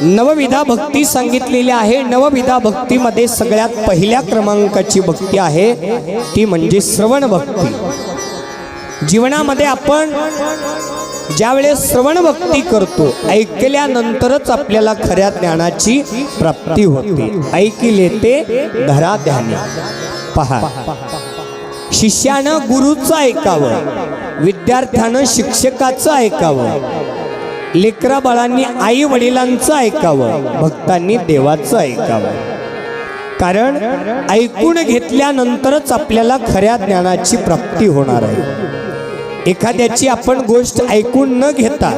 नवविधा भक्ती सांगितलेली आहे। नवविधा भक्तीमध्ये सगळ्यात पहिल्या क्रमांकाची भक्ती आहे ती म्हणजे श्रवण भक्ती। जीवनामध्ये आपण ज्यावेळेस श्रवण भक्ती करतो, ऐकल्यानंतरच आपल्याला खऱ्या ज्ञानाची प्राप्ती होते। ऐकिले ते धरा ध्यानी। पहा, शिष्यानं गुरुचं ऐकावं, विद्यार्थ्यानं शिक्षकाचं ऐकावं, लेकरा बाळांनी आई वडिलांचं ऐकावं, भक्तांनी देवाचं ऐकावं। कारण ऐकून घेतल्यानंतरच आपल्याला खऱ्या ज्ञानाची प्राप्ती होणार आहे। एखाद्याची आपण गोष्ट ऐकून न घेता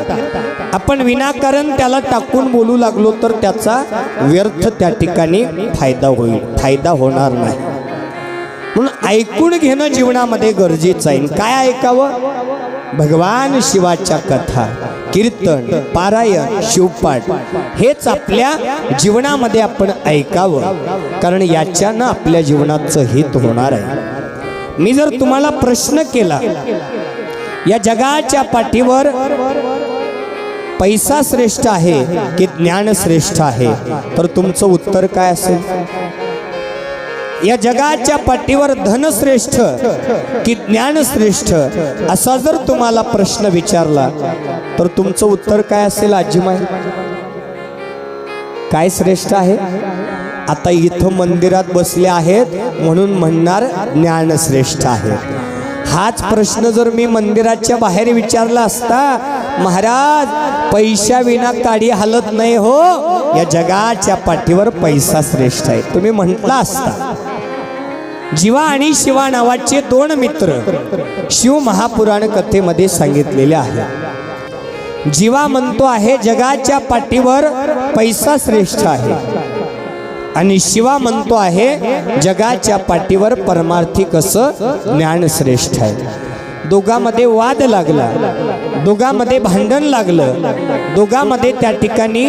आपण विनाकारण त्याला टाकून बोलू लागलो तर त्याचा व्यर्थ त्या ठिकाणी फायदा होईल, फायदा होणार नाही। म्हणून ऐकून घेणं जीवनामध्ये गरजेचं आहे। काय ऐकावं? भगवान शिवाच्या कथा, कीर्तन, पारायण, शिवपाठ हेच आपल्या जीवनामध्ये आपण ऐकावं, कारण याच्यानं आपल्या जीवनाचं हित होणार आहे। मी जर तुम्हाला प्रश्न केला, या जगाच्या पाठीवर पैसा श्रेष्ठ आहे की ज्ञान श्रेष्ठ आहे, तर तुमचं उत्तर काय असेल? या जगाच्या पाठीवर धन श्रेष्ठ की ज्ञान श्रेष्ठ असा जर तुम्हाला प्रश्न विचारला तर तुमचं उत्तर काय असेल? आजीमाई, काय श्रेष्ठ आहे? आता इथं मंदिरात बसले आहेत म्हणून म्हणणार ज्ञान श्रेष्ठ आहे। हाच प्रश्न जर मी मंदिराच्या बाहेर विचारला असता, महाराज पैशा विना काडी हालत नाही हो, या जगाच्या पाठीवर पैसा श्रेष्ठ आहे, तुम्ही म्हटला असता। जीवा आणि शिवा नावाचे दोन मित्र शिव महापुराण कथेमध्ये सांगितलेले आहे। जीवा म्हणतो आहे जगाच्या पाठीवर पैसा श्रेष्ठ आहे, आणि शिवा म्हणतो आहे जगाच्या पाठीवर परमार्थिक असं ज्ञान श्रेष्ठ आहे। दोघांमध्ये वाद लागला, दोघांमध्ये भांडण लागलं, दोघांमध्ये त्या ठिकाणी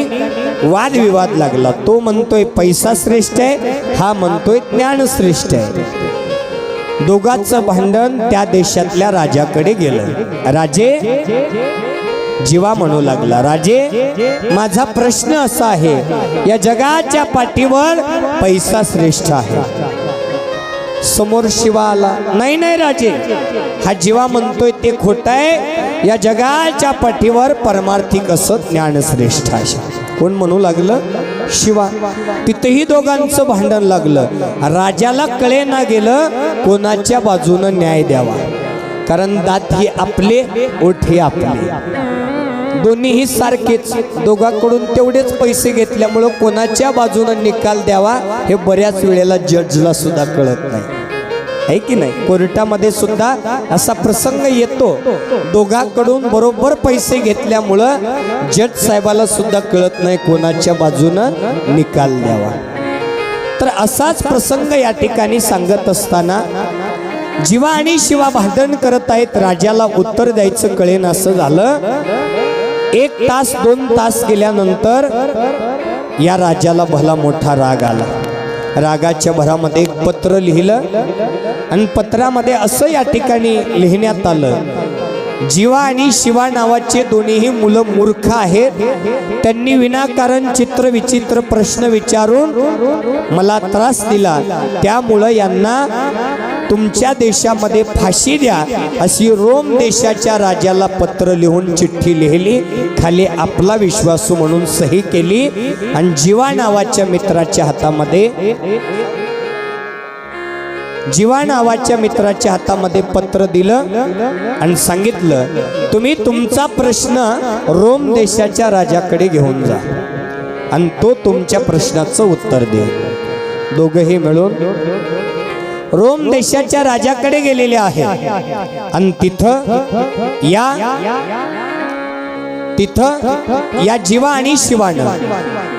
वादविवाद लागला। तो म्हणतोय पैसा श्रेष्ठ आहे, हा म्हणतोय ज्ञान श्रेष्ठ आहे। दोघांचं भांडण त्या देशातल्या राजाकडे गेलं। राजे, जीवा म्हणू लागला, राजे माझा प्रश्न असा आहे, या जगाच्या पाठीवर पैसा श्रेष्ठ आहे। समोर शिवा आला, नाही नाही राजे, हा जीवा म्हणतोय ते खोटं आहे, या जगाच्या पाठीवर परमार्थिक असं ज्ञान श्रेष्ठ आहे। कोण म्हणू लागलं? शिवा। तिथेही दोघांचं भांडण लागलं। राजाला कळे ना गेलं कोणाच्या बाजूनं न्याय द्यावा, कारण दात ही आपले, ओठ हे आपले, दोन्हीही सारखेच, दोघांकडून तेवढेच पैसे घेतल्यामुळं कोणाच्या बाजूनं निकाल द्यावा हे बऱ्याच वेळेला जजला सुद्धा कळत नाही, आहे की नाही? कोर्टामध्ये सुद्धा असा प्रसंग येतो, दोघांकडून बरोबर पैसे घेतल्यामुळं जज साहेबाला सुद्धा कळत नाही कोणाच्या बाजूनं निकाल द्यावा। तर असाच प्रसंग या ठिकाणी सांगत असताना जीवा आणि शिवा भांडण करत आहेत। राजाला उत्तर द्यायचं कळेन असं झालं। 1 तास 2 तास गेल्यानंतर या राजाला भला मोठा राग आला। रागाच्या भरामध्ये एक पत्र लिहिलं, आणि पत्रामध्ये असं या ठिकाणी लिहिण्यात आलं, जीवा आणि शिवा नावाचे दोन्हीही मुलं मूर्ख आहेत, त्यांनी विनाकारण चित्र विचित्र प्रश्न विचारून मला त्रास दिला, त्यामुळं यांना तुमच्या देशामध्ये फाशी द्या अशी रोम देशाच्या राजाला पत्र लिहून चिठ्ठी लिहिली, खाली आपला विश्वासू म्हणून सही केली, आणि जीवा नावाच्या मित्राच्या हातामध्ये पत्र दिलं आणि सांगितलं, तुम्ही तुमचा प्रश्न रोम देशाच्या राजाकडे घेऊन जा आणि तो तुमच्या प्रश्नाचं उत्तर देईल। दोघंही मिळून रोम देशाच्या राजाकडे गेलेले आहेत, आणि तिथं या जीवा आणि शिवानं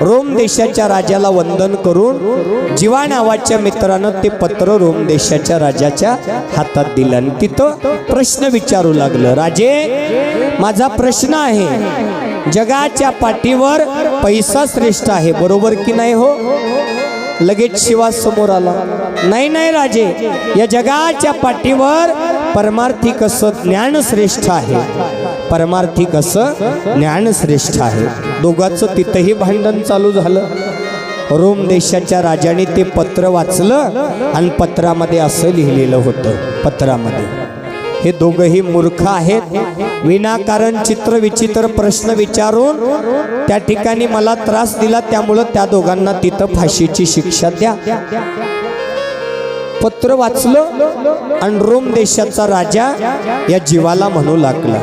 रोम देशाच्या राजाला वंदन करून जीवा नावाच्या मित्रानं ते पत्र रोम देशाच्या राजाच्या हातात दिलं, आणि तिथं प्रश्न विचारू लागलं, राजे माझा प्रश्न आहे, जगाच्या पाठीवर पैसा श्रेष्ठ आहे, बरोबर की नाही हो? लगेच शिवा समोर आला, नाही नाही राजे, या जगाच्या पाठीवर परमार्थिक असं ज्ञान श्रेष्ठ आहे। परमार्थी कसं ज्ञानश्रेष्ठ आहे. दोघांचं तिथंही भांडण चालू झालं. रोम देशाच्या राजाने ते पत्र वाचलं आणि पत्रामध्ये असं लिहिलेलं होतं. पत्रामध्ये हे दोघंही मूर्ख आहेत, विनाकारण चित्र विचित्र प्रश्न विचारून त्या ठिकाणी मला त्रास दिला, त्यामुळं त्या दोघांना तिथं फाशीची शिक्षा द्या. पत्र वाचलं आणि रोम देशाचा राजा या जीवाला म्हणू लागला,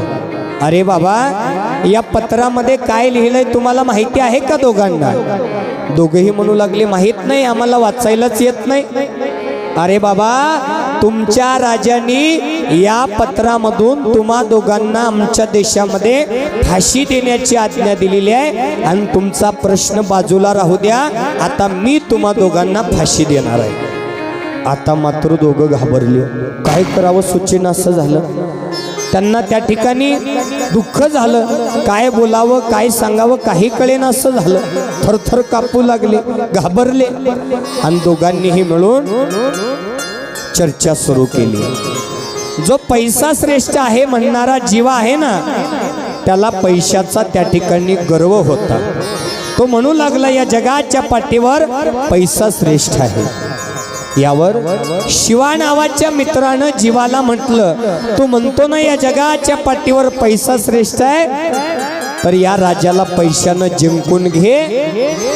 अरे बाबा, या पत्रामध्ये काय लिहिलंय तुम्हाला माहिती आहे का दोघांना? दोघेही म्हणू लागले, माहित नाही, आम्हाला वाचायलाच येत नाही. अरे बाबा, तुमच्या राजांनी या पत्रामधून तुम्हा दोघांना आमच्या देशामध्ये फाशी देण्याची आज्ञा दिलेली आहे आणि तुमचा प्रश्न बाजूला राहू द्या, आता मी तुम्हा दोघांना फाशी देणार आहे. आता मात्र दोघं घाबरले, काय करावं सुचेना असं झालं. त्यांना त्या ठिकाणी दुःख झालं, काय बोलावं काय सांगावं काही कळेना असं झालं. थरथर कापू लागले, घाबरले आणि दोघांनीही मिळून चर्चा सुरू केली. जो पैसा श्रेष्ठ आहे म्हणणारा जीवा आहे ना, त्याला पैशाचा त्या ठिकाणी गर्व होता. तो म्हणू लागला, या जगाच्या पाठीवर पैसा श्रेष्ठ आहे. यावर शिवा नावाच्या मित्रानं जीवाला म्हटलं, तू म्हणतो ना या जगाच्या पाठीवर पैसा श्रेष्ठ आहे, तर या राजाला पैशानं जिंकून घे,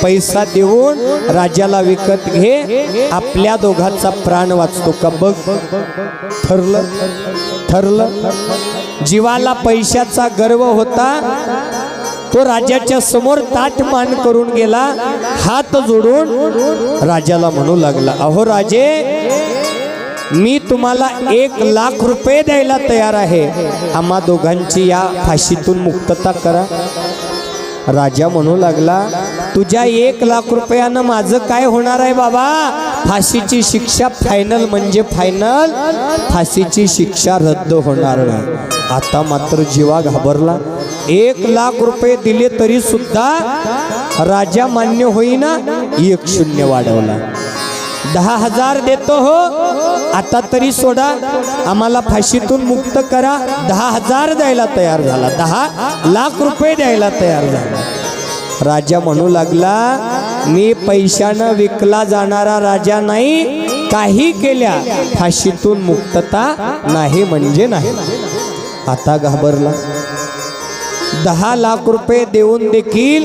पैसा देऊन राजाला विकत घे, आपल्या दोघांचा प्राण वाचतो का बघ. ठरलं ठरलं. जीवाला पैशाचा गर्व होता. तो राजाच्या समोर ताठ मान करून गेला, हात जोडून राजाला म्हणू लागला, अहो राजे, मी तुम्हाला 1,00,000 रुपये द्यायला तयार आहे, आम्हा दोघांची या फाशीतून मुक्तता करा. राजा म्हणू लागला, तुझ्या 1,00,000 रुपयानं माझं काय होणार आहे बाबा? फाशीची शिक्षा फायनल म्हणजे फायनल, फाशीची शिक्षा रद्द होणार नाही. आता मात्र जीवा घाबरला. 1,00,000 रुपये दिले तरी सुद्धा राजा मान्य होईना. 1 शून्य वाढवला. 10,000 देतो हो, आता तरी सोडा, आम्हाला फाशीतून मुक्त करा. 10,000 द्यायला तयार झाला, 10,00,000 रुपये द्यायला तयार झाला. राजा म्हणू लागला, मी पैशानं विकला जाणारा राजा नाही, काही केल्या फाशीतून मुक्तता नाही म्हणजे नाही. आता घाबरला. 10,00,000 रुपये देऊन देखील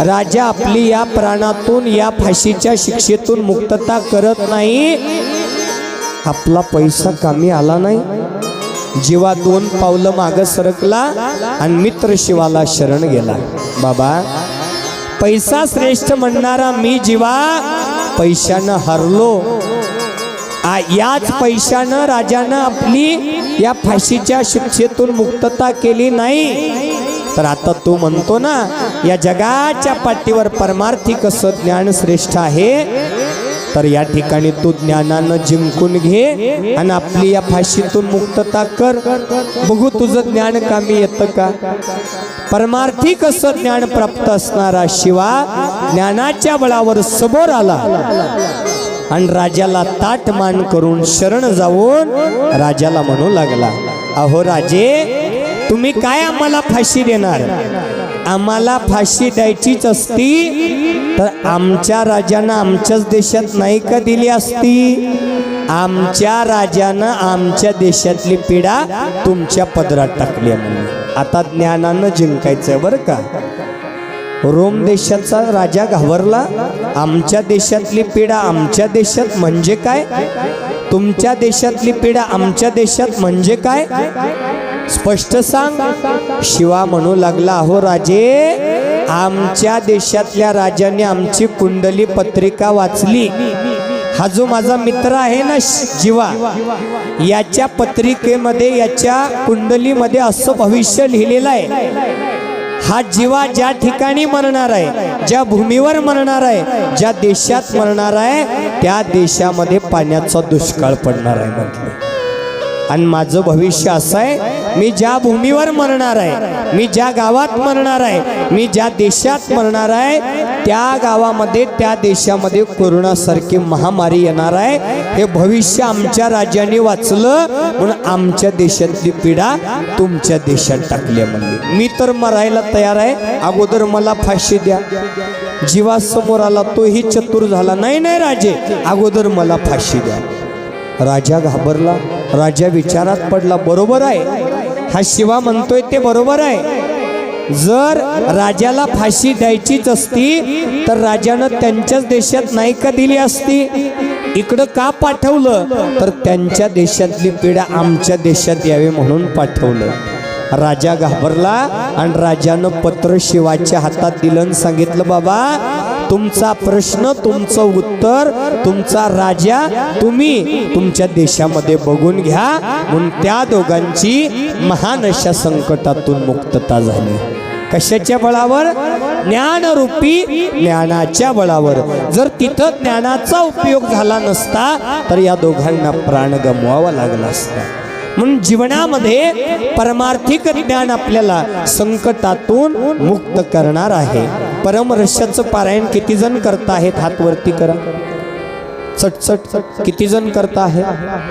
राजा आपली या प्राणातून या फाशीच्या शिक्षेतून मुक्तता करत नाही. आपला पैसा कामी आला नाही. जीवा 2 पावलं मागं सरकला आणि मित्र शिवाला शरण गेला. बाबा, पैसा श्रेष्ठ म्हणणारा मी जीवा पैशानं हरलो. याच पैशानं राजानं आपली या फाशीच्या शिक्षेतून मुक्तता केली नाही. तर आता तू म्हणतो ना या जगाच्या पाठीवर परमार्थी कसं ज्ञान श्रेष्ठ आहे, तर या ठिकाणी तू ज्ञानानं जिंकून घे आणि आपली या फाशीतून मुक्तता कर. बघू तुझं ज्ञान कामी येतं का. परमार्थी कसं ज्ञान प्राप्त असणारा शिवा ज्ञानाच्या बळावर समोर आला आणि राजाला ताठ मान करून शरण जाऊन राजाला म्हणू लागला, अहो राजे, तुम्ही काय आम्हाला फाशी देणार? आम्हाला फाशी द्यायचीच असती तर आमच्या राजानं आमच्याच देशात नाही का दिली असती? आमच्या राजानं आमच्या देशातली पीडा तुमच्या पदरात टाकली म्हणून. आता ज्ञानानं जिंकायचंय बरं का. रोम देशाचा राजा घाबरला. आमच्या देशातली पीडा आमच्या देशात म्हणजे काय? तुमच्या देशातली पीडा आमच्या देशात म्हणजे काय? स्पष्ट सांग. शिवा म्हणू लागला, अहो राजे, आमच्या देशातल्या राजाने आमची कुंडली पत्रिका वाचली. हा जो माझा मित्र आहे ना जीवा, याच्या पत्रिकेमध्ये याच्या कुंडलीमध्ये असं भविष्य लिहिलेलं आहे. हा जीवा ज्या ठिकाणी मरणार आहे, ज्या भूमीवर मरणार आहे, ज्या देशात मरणार आहे, त्या देशामध्ये पाण्याचा दुष्काळ पडणार आहे म्हटलं. आणि माझं भविष्य असं आहे, मी ज्या भूमीवर मरणार आहे, मी ज्या गावात मरणार आहे, मी ज्या देशात मरणार आहे, त्या गावामध्ये त्या देशामध्ये कोरोनासारखी महामारी येणार आहे. हे भविष्य आमच्या राजाने वाचलं म्हणून आमच्या देशातली पीडा तुमच्या देशात टाकली म्हणली. मी तर मरायला तयार आहे, अगोदर मला फाशी द्या. जीवासमोर आला तोही चतुर झाला, नाही नाही राजे, अगोदर मला फाशी द्या. राजा घाबरला, राजा विचारात पडला. बरोबर आहे, हा शिवा म्हणतोय ते बरोबर आहे. जर राजाला फाशी द्यायचीच असती तर राजानं त्यांच्याच देशात नाही का दिली असती? इकडं का पाठवलं? तर त्यांच्या देशातली पीडा आमच्या देशात यावी म्हणून पाठवलं. राजा घाबरला आणि राजानं पत्र शिवाच्या हातात दिलं आणि सांगितलं, बाबा तुमचा प्रश्न, तुमचं उत्तर, तुमचा राजा तुम्ही तुमच्या देशामध्ये बघून घ्या. म्हणून त्या दोघांची महान अशा संकटातून मुक्तता झाली. कशाच्या बळावर? ज्ञानरूपी ज्ञानाच्या बळावर. जर तिथं ज्ञानाचा उपयोग झाला नसता तर या दोघांना प्राण गमवावा लागला असता. म्हणून जीवनामध्ये परमार्थिक ज्ञान आपल्याला संकटातून मुक्त करणार आहे. परमरहस्याचं पारायण किती जण करता आहेत? हात वरती करा. चटचट किती जण करता आहे?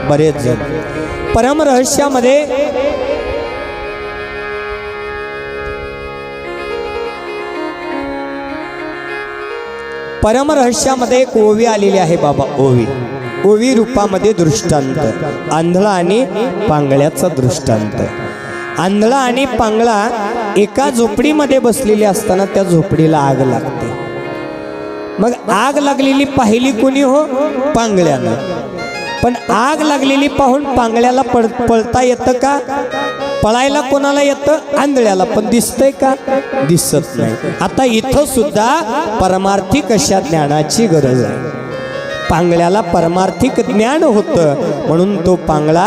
बरेच जण. परमरहस्यामध्ये परमरहस्यामध्ये एक ओवी आलेली आहे बाबा. ओवी, ओवी रूपामध्ये दृष्टांत, आंधळा आणि पांगळ्याचा दृष्टांत. आंधळा आणि पांगळा एका झोपडीमध्ये बसलेले असताना त्या झोपडीला आग लागते. मग आग लागलेली पाहिली कोणी? हो, पांगळ्यानं. पण आग लागलेली पाहून पांगळ्याला पळता येतं का? पळायला कोणाला येतं? आंधळ्याला. पण दिसतंय का? दिसत नाही. आता इथं सुद्धा परमार्थिक अशा ज्ञानाची गरज आहे. पांगळ्याला परमार्थिक ज्ञान होतं म्हणून तो पांगळा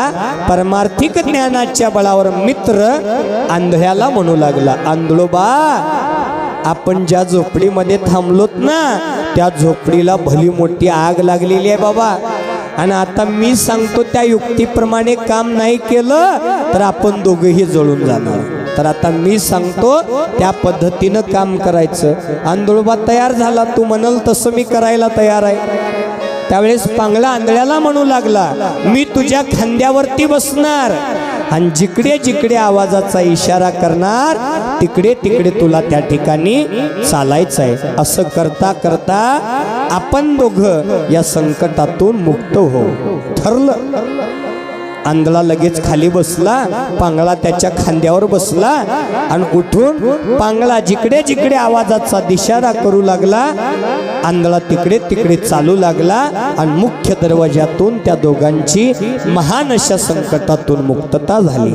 परमार्थिक ज्ञानाच्या बळावर मित्र आंधळ्याला म्हणू लागला, आंधळोबा आपण ज्या झोपडीमध्ये थांबलोत ना त्या झोपडीला भली मोठी आग लागलेली आहे बाबा. आणि आता मी सांगतो त्या युक्तीप्रमाणे काम नाही केलं तर आपण दोघेही जळून जाणार. तर आता मी सांगतो त्या पद्धतीनं काम करायचं. आंधळोबा तयार झाला, तू म्हणाल तसं मी करायला तयार आहे. त्यावेळेस पांगळा आंधळ्याला म्हणू लागला, मी तुझ्या खांद्यावरती बसणार आणि जिकडे जिकडे आवाजाचा इशारा करणार तिकडे तिकडे तुला त्या ठिकाणी चालायचं आहे. असं करता करता आपण दोघं या संकटातून मुक्त हो. ठरलं. आंधळा लगेच खाली बसला, पांगळा त्याच्या खांद्यावर बसला आणि उठून पांगळा जिकडे जिकडे आवाजाचा इशारा करू लागला, आंधळा तिकडे तिकडे चालू लागला आणि मुख्य दरवाजातून त्या दोघांची महान अशा संकटातून मुक्तता झाली.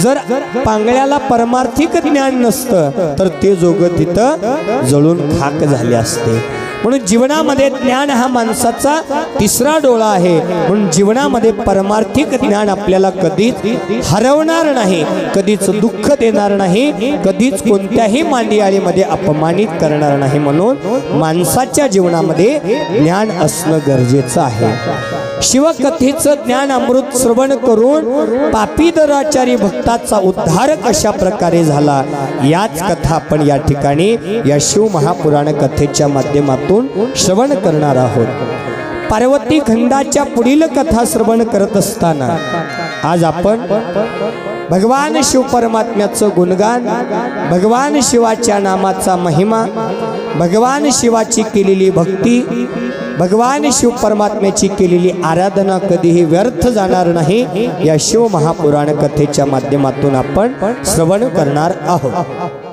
जर पांगळ्याला परमार्थिक ज्ञान नसतं तर ते दोघं तिथं जळून खाक झाले असते. म्हणून जीवनामध्ये ज्ञान हा माणसाचा तिसरा डोळा आहे. म्हणून जीवनामध्ये परमार्थिक ज्ञान आपल्याला कधीच हरवणार नाही, कधीच दुःख देणार नाही, कधीच कोणत्याही मांदियाळीमध्ये अपमानित करणार नाही. म्हणून माणसाच्या जीवनामध्ये ज्ञान असणं गरजेचं आहे. शिवकथेचं ज्ञान अमृत श्रवण करून पापी दराचारी भक्ताचा उद्धार कशा प्रकारे झाला याच कथा आपण या ठिकाणी या शिव महापुराण कथेच्या माध्यमातून श्रवण करणार आहोत. पार्वती खंडाच्या पुढील कथा श्रवण करत असताना आज आपण भगवान शिव परमात्म्याचं गुणगान, भगवान शिवाच्या नामाचा महिमा, भगवान शिवाची केलेली भक्ती, भगवान शिव परमात्म्याची केलेली आराधना कधीही व्यर्थ जाणार नाही या शिव महापुराण कथेच्या माध्यमातून आपण श्रवण करणार आहोत.